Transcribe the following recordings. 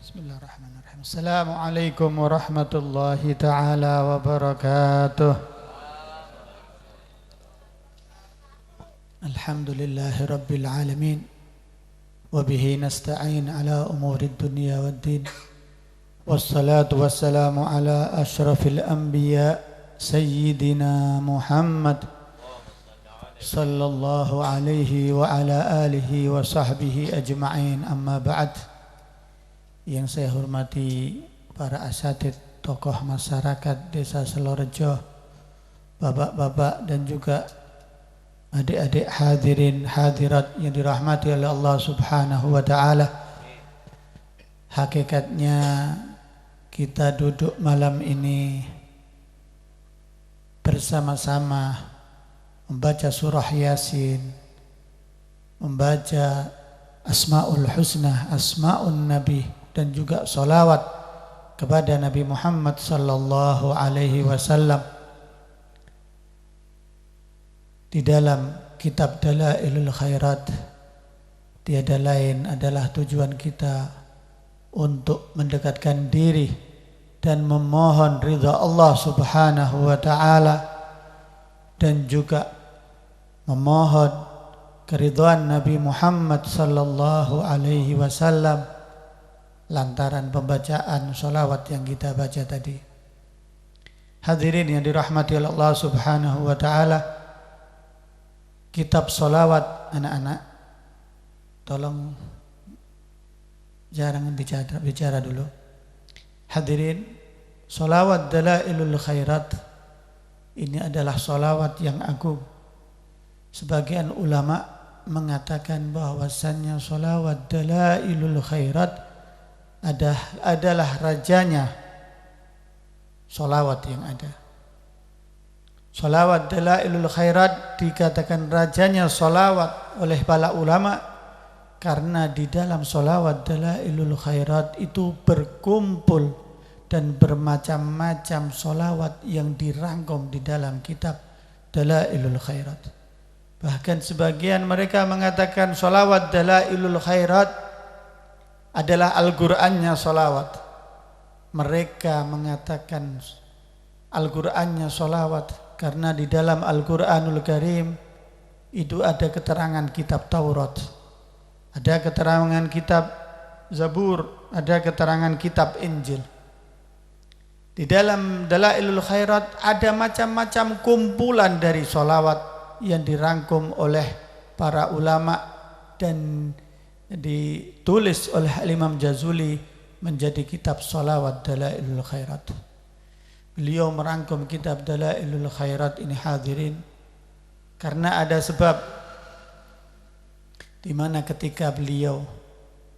Bismillahirrahmanirrahim. Assalamualaikum warahmatullahi ta'ala wabarakatuh. Alhamdulillahi rabbil alamin. Wabihi nasta'in ala umuri dunya waddin. Wassalatu wassalamu ala ashrafil anbiya Sayyidina Muhammad sallallahu alaihi wa ala alihi wa sahbihi ajma'in, amma ba'd. Yang saya hormati para asatid, tokoh masyarakat Desa Selorejo, bapak-bapak dan juga adik-adik hadirin hadirat yang dirahmati oleh Allah Subhanahu wa ta'ala. Hakikatnya kita duduk malam ini bersama-sama membaca surah Yasin, membaca Asmaul Husna, Asmaun Nabi, dan juga salawat kepada Nabi Muhammad sallallahu alaihi wasallam. Di dalam kitab Dalailul Khairat, tiada lain adalah tujuan kita untuk mendekatkan diri dan memohon ridha Allah Subhanahu wa ta'ala, dan juga memohon keridhaan Nabi Muhammad sallallahu alaihi wasallam lantaran pembacaan salawat yang kita baca tadi. Hadirin yang dirahmati oleh Allah Subhanahu wa ta'ala, kitab salawat, anak-anak tolong jangan bicara dulu. Hadirin, salawat Dalailul Khairat ini adalah salawat yang agung. Sebagian ulama mengatakan bahwasannya salawat Dalailul Khairat adalah rajanya salawat yang ada. Salawat Dalailul Khairat dikatakan rajanya salawat oleh para ulama karena di dalam salawat Dalailul Khairat itu berkumpul dan bermacam-macam salawat yang dirangkum di dalam kitab Dalailul Khairat. Bahkan sebagian mereka mengatakan salawat Dalailul Khairat adalah Al-Qur'annya salawat. Mereka mengatakan Al-Qur'annya salawat karena di dalam Al-Qur'anul Karim itu ada keterangan kitab Taurat, ada keterangan kitab Zabur, ada keterangan kitab Injil. Di dalam Dalailul Khairat ada macam-macam kumpulan dari salawat yang dirangkum oleh para ulama dan ditulis oleh Imam Jazuli menjadi kitab salawat Dalailul Khairat. Beliau merangkum kitab Dalailul Khairat ini, hadirin, karena ada sebab di mana ketika beliau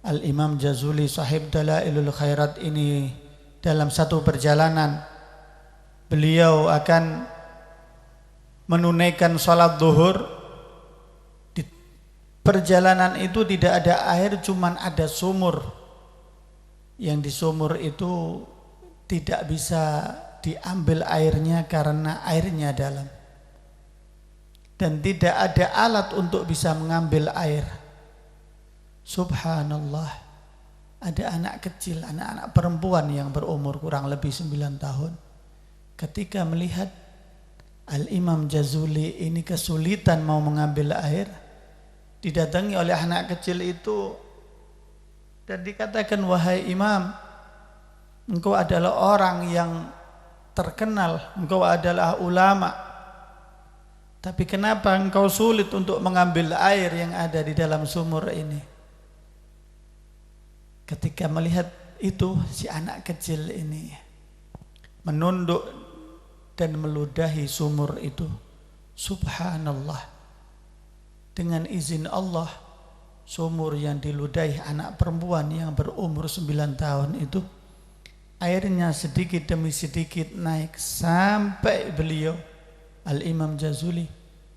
Al-Imam Jazuli sahib Dalailul Khairat ini dalam satu perjalanan, beliau akan menunaikan salat zuhur. Perjalanan itu tidak ada air, cuman ada sumur. Yang di sumur itu tidak bisa diambil airnya karena airnya dalam. Dan tidak ada alat untuk bisa mengambil air. Subhanallah. Ada anak kecil, anak-anak perempuan yang berumur kurang lebih 9 tahun. Ketika melihat Al-Imam Jazuli ini kesulitan mau mengambil air, didatangi oleh anak kecil itu dan dikatakan, wahai imam, engkau adalah orang yang terkenal, engkau adalah ulama, tapi kenapa engkau sulit untuk mengambil air yang ada di dalam sumur ini? Ketika melihat itu, si anak kecil ini menunduk dan meludahi sumur itu. Subhanallah. Dengan izin Allah, sumur yang diludahi anak perempuan yang berumur 9 tahun itu, airnya sedikit demi sedikit naik sampai beliau Al-Imam Jazuli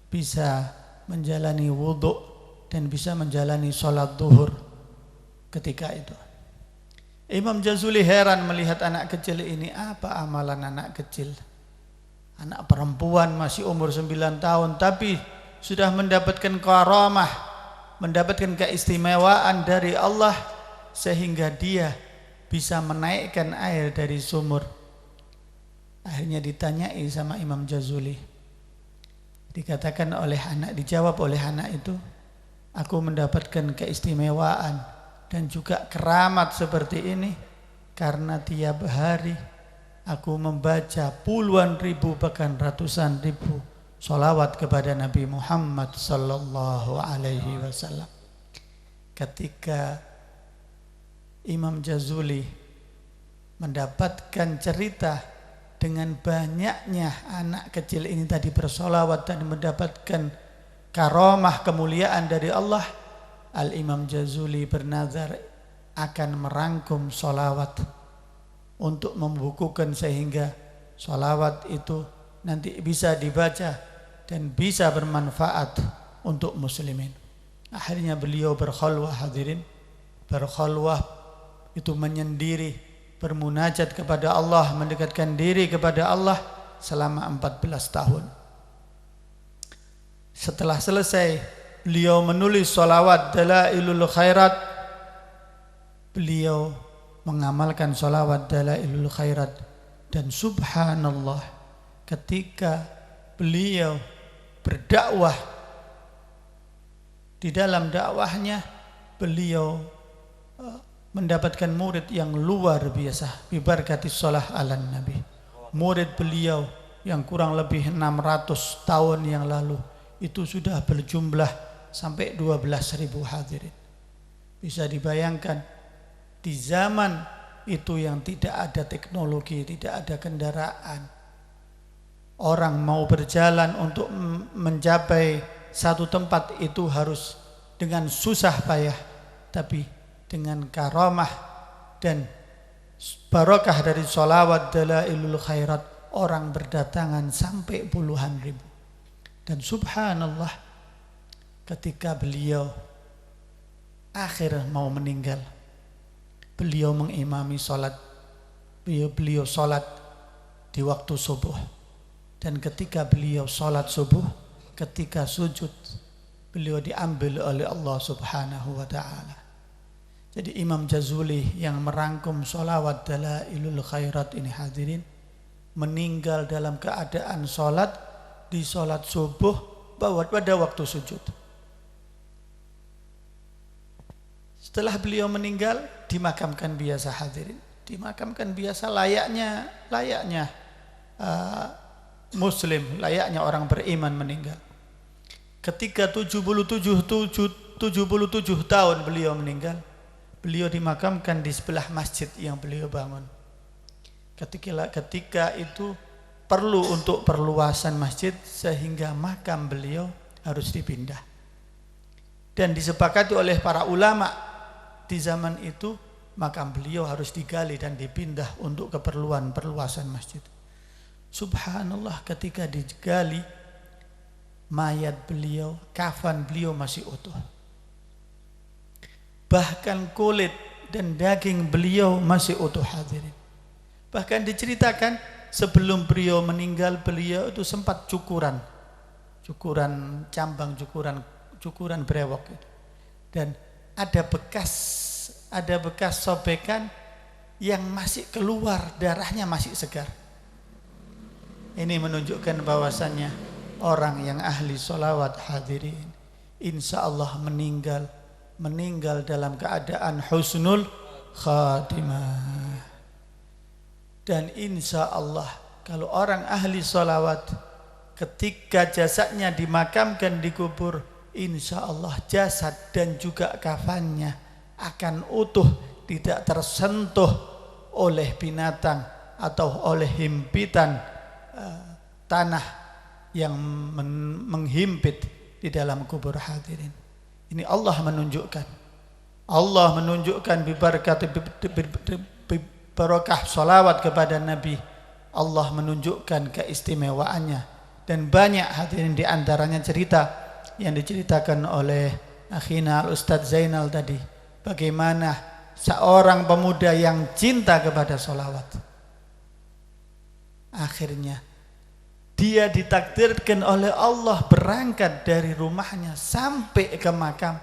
bisa menjalani wudhu dan bisa menjalani sholat zuhur ketika itu. Imam Jazuli heran melihat anak kecil ini. Apa amalan anak kecil? Anak perempuan masih umur 9 tahun tapi sudah mendapatkan karamah, mendapatkan keistimewaan dari Allah sehingga dia bisa menaikkan air dari sumur. Akhirnya ditanyai sama Imam Jazuli. Dikatakan oleh anak, dijawab oleh anak itu, aku mendapatkan keistimewaan dan juga keramat seperti ini karena tiap hari aku membaca puluhan ribu bahkan ratusan ribu sholawat kepada Nabi Muhammad sallallahu alaihi wasallam. Ketika Imam Jazuli mendapatkan cerita dengan banyaknya anak kecil ini tadi bersolawat dan mendapatkan karamah kemuliaan dari Allah, Al-Imam Jazuli bernazar akan merangkum solawat untuk membukukan sehingga solawat itu nanti bisa dibaca dan bisa bermanfaat untuk muslimin. Akhirnya beliau berkhalwah, hadirin, berkhalwah itu menyendiri, bermunajat kepada Allah, mendekatkan diri kepada Allah selama 14 tahun. Setelah selesai beliau menulis sholawat Dalailul Khairat, beliau mengamalkan sholawat Dalailul Khairat, dan subhanallah ketika beliau berdakwah, di dalam dakwahnya beliau mendapatkan murid yang luar biasa bibarakati shalah ala nabi. Murid beliau yang kurang lebih 600 tahun yang lalu itu sudah berjumlah sampai 12.000 hadirin. Bisa dibayangkan di zaman itu yang tidak ada teknologi, tidak ada kendaraan, orang mau berjalan untuk mencapai satu tempat itu harus dengan susah payah, tapi dengan karamah dan barakah dari sholawat Dalailul Khairat orang berdatangan sampai puluhan ribu. Dan subhanallah ketika beliau akhir mau meninggal, beliau mengimami sholat, beliau sholat di waktu subuh, dan ketika beliau sholat subuh, ketika sujud beliau diambil oleh Allah subhanahu wa ta'ala. Jadi Imam Jazuli yang merangkum sholawat Dalailul Khairat ini hadirin meninggal dalam keadaan sholat, di sholat subuh pada waktu sujud. Setelah beliau meninggal dimakamkan biasa hadirin, dimakamkan biasa layaknya muslim, layaknya orang beriman meninggal. Ketika 77 tahun beliau meninggal, beliau dimakamkan di sebelah masjid yang beliau bangun. Ketika itu perlu untuk perluasan masjid sehingga makam beliau harus dipindah. Dan disepakati oleh para ulama di zaman itu makam beliau harus digali dan dipindah untuk keperluan perluasan masjid. Subhanallah ketika digali mayat beliau, kafan beliau masih utuh. Bahkan kulit dan daging beliau masih utuh hadirin. Bahkan diceritakan sebelum beliau meninggal beliau itu sempat cukuran cambang, cukuran brewok itu. Dan ada bekas sobekan yang masih keluar, darahnya masih segar. Ini menunjukkan bahwasannya orang yang ahli sholawat hadirin insya Allah meninggal dalam keadaan husnul khatimah. Dan insya Allah kalau orang ahli sholawat ketika jasadnya dimakamkan di kubur, insya Allah jasad dan juga kafannya akan utuh, tidak tersentuh oleh binatang atau oleh himpitan tanah yang menghimpit di dalam kubur hadirin. Ini Allah menunjukkan barakah salawat kepada Nabi. Allah menunjukkan keistimewaannya. Dan banyak hadirin di antaranya cerita yang diceritakan oleh akhina Al-Ustadz Zainal tadi, bagaimana seorang pemuda yang cinta kepada salawat, akhirnya dia ditakdirkan oleh Allah berangkat dari rumahnya sampai ke makam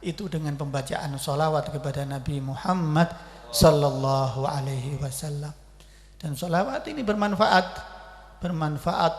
itu dengan pembacaan sholawat kepada Nabi Muhammad sallallahu alaihi wasallam. Dan sholawat ini bermanfaat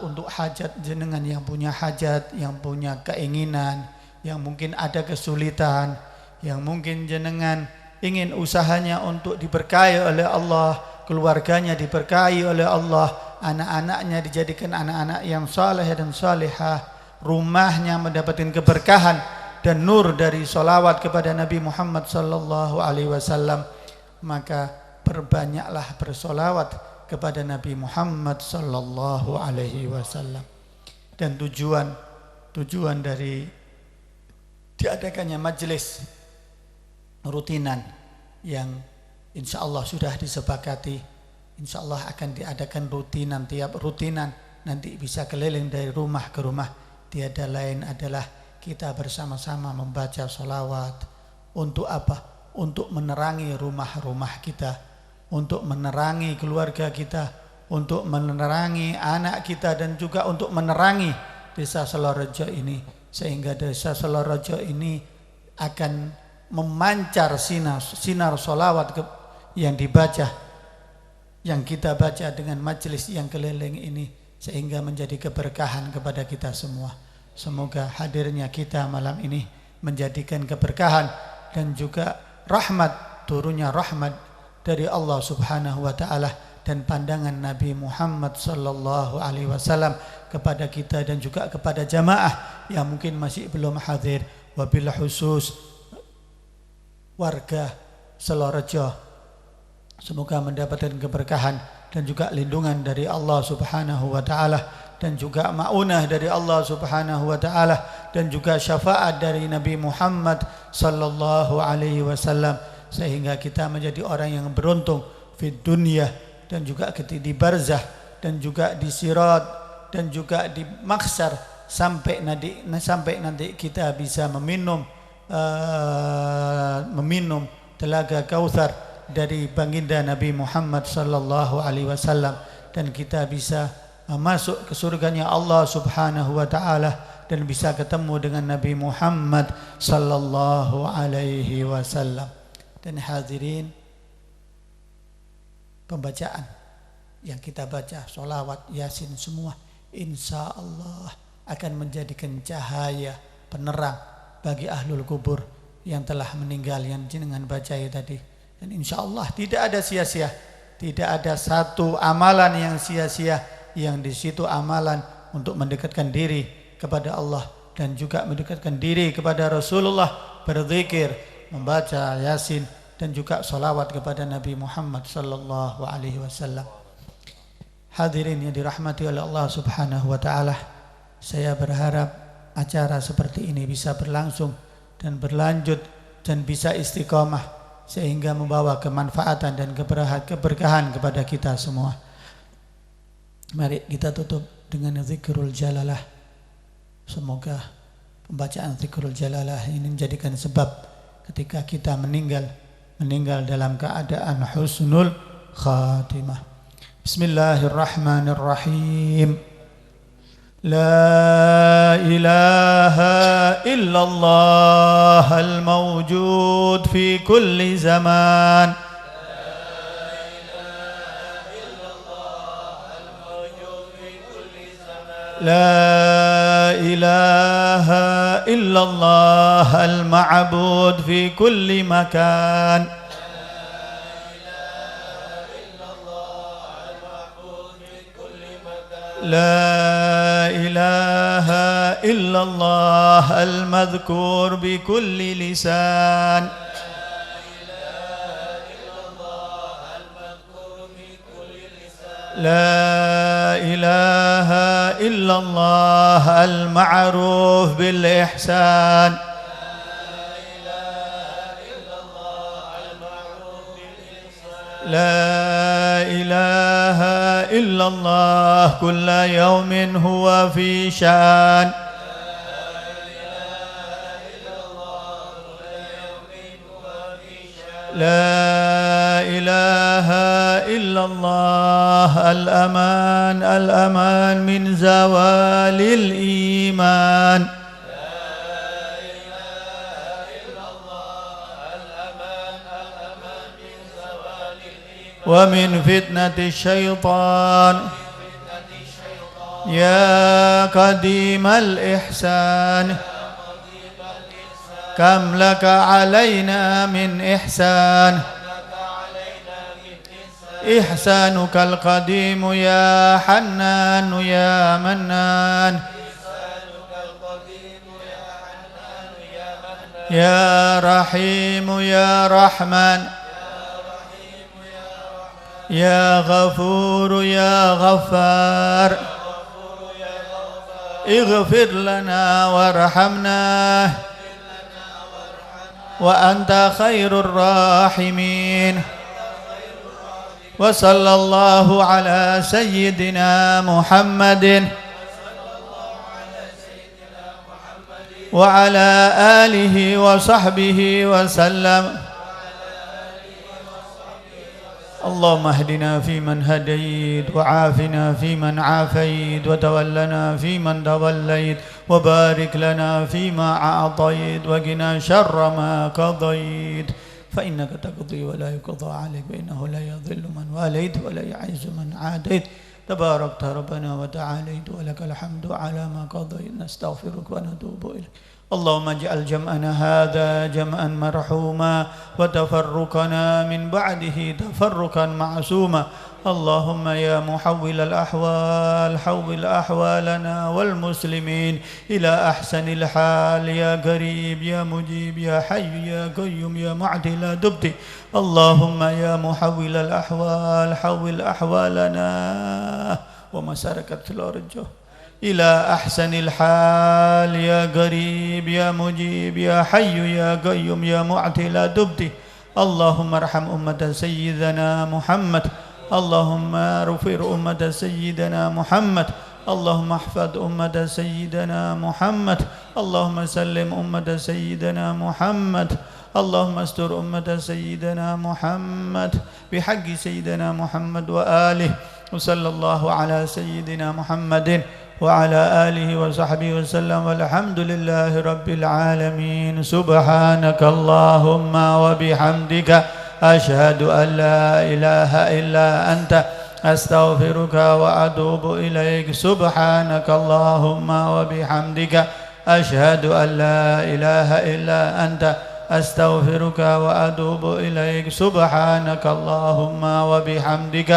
untuk hajat jenengan yang punya hajat, yang punya keinginan, yang mungkin ada kesulitan, yang mungkin jenengan ingin usahanya untuk diberkahi oleh Allah, keluarganya diberkahi oleh Allah, anak-anaknya dijadikan anak-anak yang saleh dan salihah, rumahnya mendapatkan keberkahan dan nur dari sholawat kepada Nabi Muhammad sallallahu alaihi wasallam, maka perbanyaklah bersolawat kepada Nabi Muhammad sallallahu alaihi wasallam. Dan tujuan dari diadakannya majelis rutinan yang insya Allah sudah disepakati, insya Allah akan diadakan tiap rutinan nanti bisa keliling dari rumah ke rumah. Tiada lain adalah kita bersama-sama membaca sholawat. Untuk apa? Untuk menerangi rumah-rumah kita, untuk menerangi keluarga kita, untuk menerangi anak kita, dan juga untuk menerangi desa Solorejo ini, sehingga desa Solorejo ini akan memancar sinar sholawat yang dibaca, yang kita baca dengan majelis yang keliling ini, sehingga menjadi keberkahan kepada kita semua. Semoga hadirnya kita malam ini menjadikan keberkahan dan juga rahmat, turunnya rahmat dari Allah Subhanahu wa taala dan pandangan Nabi Muhammad sallallahu alaihi wasallam kepada kita dan juga kepada jamaah yang mungkin masih belum hadir, wabil khusus warga Solorejo. Semoga mendapatkan keberkahan dan juga lindungan dari Allah Subhanahu wa taala, dan juga ma'unah dari Allah Subhanahu wa taala, dan juga syafaat dari Nabi Muhammad sallallahu alaihi wasallam, sehingga kita menjadi orang yang beruntung di dunia dan juga di barzah dan juga di sirat dan juga di mahsyar, sampai nanti kita bisa meminum telaga Kautsar dari baginda Nabi Muhammad sallallahu alaihi wasallam, dan kita bisa masuk ke surganya Allah Subhanahu wa taala dan bisa ketemu dengan Nabi Muhammad sallallahu alaihi wasallam. Dan hadirin, pembacaan yang kita baca sholawat Yasin semua insya Allah akan menjadikan cahaya penerang bagi ahlul kubur yang telah meninggal yang jenengan bacai tadi. Dan insya Allah tidak ada sia-sia, tidak ada satu amalan yang sia-sia, yang di situ amalan untuk mendekatkan diri kepada Allah dan juga mendekatkan diri kepada Rasulullah, berzikir, membaca Yasin, dan juga salawat kepada Nabi Muhammad sallallahu alaihi wasallam. Hadirin yang dirahmati oleh Allah Subhanahu wa taala, saya berharap acara seperti ini bisa berlangsung dan berlanjut dan bisa istiqamah sehingga membawa kemanfaatan dan keberkahan kepada kita semua. Mari kita tutup dengan zikrul jalalah. Semoga pembacaan zikrul jalalah ini menjadikan sebab ketika kita meninggal dalam keadaan husnul khatimah. Bismillahirrahmanirrahim. La ilaha illallah al-mawjud fi kulli zaman. لا إله إلا الله المعبود في كل مكان. لا إله إلا الله المذكور بكل لسان. لا إله إلا الله المعروف بالإحسان. لا إله إلا الله كل يوم هو في شأن. لا إله إلا الله الأمان الأمان من زوال الإيمان. ومن فتنة الشيطان يا قديم الإحسان كم لك علينا من إحسان إحسانك القديم يا حنان يا منان يا رحيم يا رحمن يا غفور يا غفار اغفر لنا وارحمنا وأنت خير الراحمين وصلى الله على سيدنا محمد وعلى آله وصحبه وسلم اللهم اهدنا فيمن هديت وعافنا فيمن عافيت وتولنا فيمن توليت وبارك لنا فيما أعطيت وقنا شر ما قضيت فإنك تقضي ولا يقضى عليك وإنه لا يضل من واليت ولا يعز من عاديت تباركت ربنا وتعاليت ولك الحمد على ما قضيت نستغفرك ونتوب إليك اللهم اجعل جمعنا هذا جمعا مرحوما وتفرقنا من بعده تفرقا معصوما اللهم يا محول الأحوال حول أحوالنا والمسلمين إلى أحسن الحال يا قريب يا مجيب يا حي يا قيوم يا معدل دبت اللهم يا محول الأحوال حول أحوالنا ومسارك الأرجو إلى أحسن الحال يا قريب يا مجيب يا حي يا قيوم يا معدل دبت اللهم ارحم أمة سيدنا محمد اللهم اغفر أمة سيدنا محمد اللهم احفظ أمة سيدنا محمد اللهم سلم أمة سيدنا محمد اللهم استر أمة سيدنا محمد بحق سيدنا محمد وآله وصلى الله على سيدنا محمد وعلى آله وصحبه وسلم والحمد لله رب العالمين سبحانك اللهم وبحمدك أشهد أن لا إله إلا أنت أستغفرك وأتوب إليك سبحانك اللهم وبحمدك أشهد أن لا إله إلا أنت أستغفرك وأتوب إليك سبحانك اللهم وبحمدك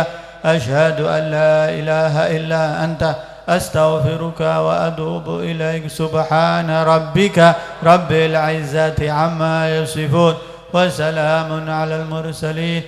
أشهد أن لا إله إلا أنت أستغفرك وأتوب إليك سبحان ربك رب العزة عما يصفون وسلام على المرسلين